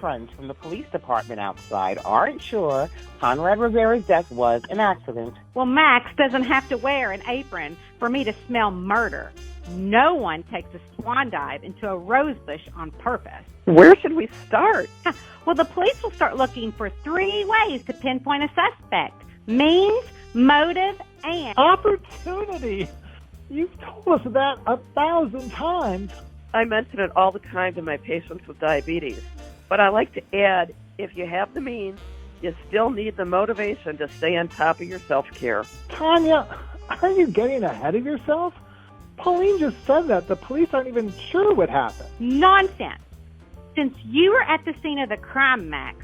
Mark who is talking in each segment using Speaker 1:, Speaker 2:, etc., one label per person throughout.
Speaker 1: friends from the police department outside aren't sure Conrad Rivera's death was an accident.
Speaker 2: Well, Max doesn't have to wear an apron for me to smell murder. No one takes a swan dive into a rose bush on purpose.
Speaker 3: Where should we start?
Speaker 2: Well, the police will start looking for 3 ways to pinpoint a suspect: means, motive, and
Speaker 4: opportunity. You've told us that 1,000 times.
Speaker 3: I mention it all the time to my patients with diabetes. But I like to add, if you have the means, you still need the motivation to stay on top of your self-care.
Speaker 4: Tanya, are you getting ahead of yourself? Pauline just said that the police aren't even sure what happened.
Speaker 2: Nonsense. Since you were at the scene of the crime, Max,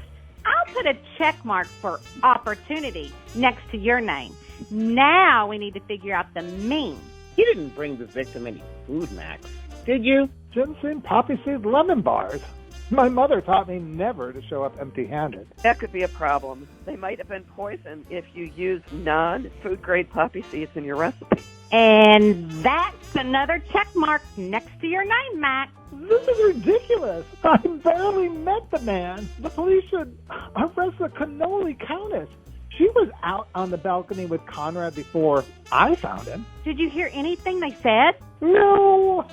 Speaker 2: I'll put a check mark for opportunity next to your name. Now we need to figure out the means.
Speaker 1: You didn't bring the victim any food, Max, did you?
Speaker 4: Ginseng, poppy seed, lemon bars. My mother taught me never to show up empty-handed.
Speaker 3: That could be a problem. They might have been poisoned if you use non-food-grade poppy seeds in your recipe.
Speaker 2: And that's another check mark next to your name, Max.
Speaker 4: This is ridiculous. I barely met the man. The police should arrest the Cannoli Countess. She was out on the balcony with Conrad before I found him.
Speaker 2: Did you hear anything they said?
Speaker 4: No.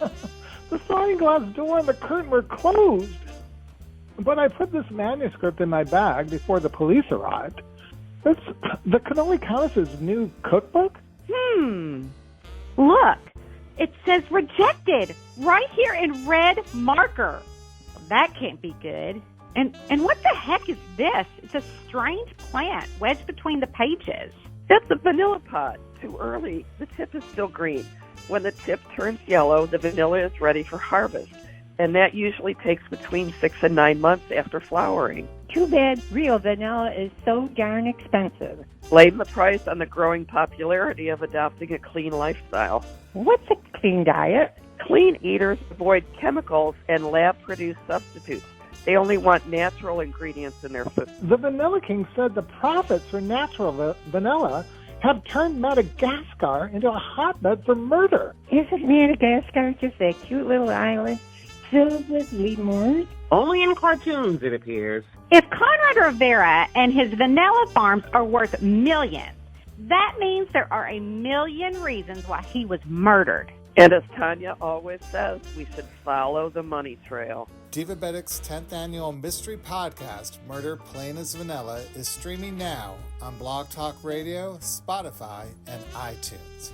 Speaker 4: The sliding glass door and the curtain were closed. But I put this manuscript in my bag before the police arrived. It's the Cannoli Countess's new cookbook.
Speaker 2: Look, it says rejected right here in red marker. Well, that can't be good. And what the heck is this? It's a strange plant wedged between the pages.
Speaker 3: That's a vanilla pod. Too early. The tip is still green. When the tip turns yellow, the vanilla is ready for harvest. And that usually takes between 6 and 9 months after flowering.
Speaker 5: Too bad real vanilla is so darn expensive.
Speaker 3: Blame the price on the growing popularity of adopting a clean lifestyle.
Speaker 5: What's a clean diet?
Speaker 3: Clean eaters avoid chemicals and lab-produced substitutes. They only want natural ingredients in their food.
Speaker 4: The Vanilla King said the profits for natural vanilla have turned Madagascar into a hotbed for murder.
Speaker 5: Isn't Madagascar just a cute little island filled with lemurs?
Speaker 1: Only in cartoons, it appears.
Speaker 2: If Conrad Rivera and his vanilla farms are worth millions, that means there are a million reasons why he was murdered.
Speaker 3: And as Tanya always says, we should follow the money trail.
Speaker 6: Divabetic's 10th annual mystery podcast, Murder Plain as Vanilla, is streaming now on BlogTalkRadio, Spotify, and iTunes.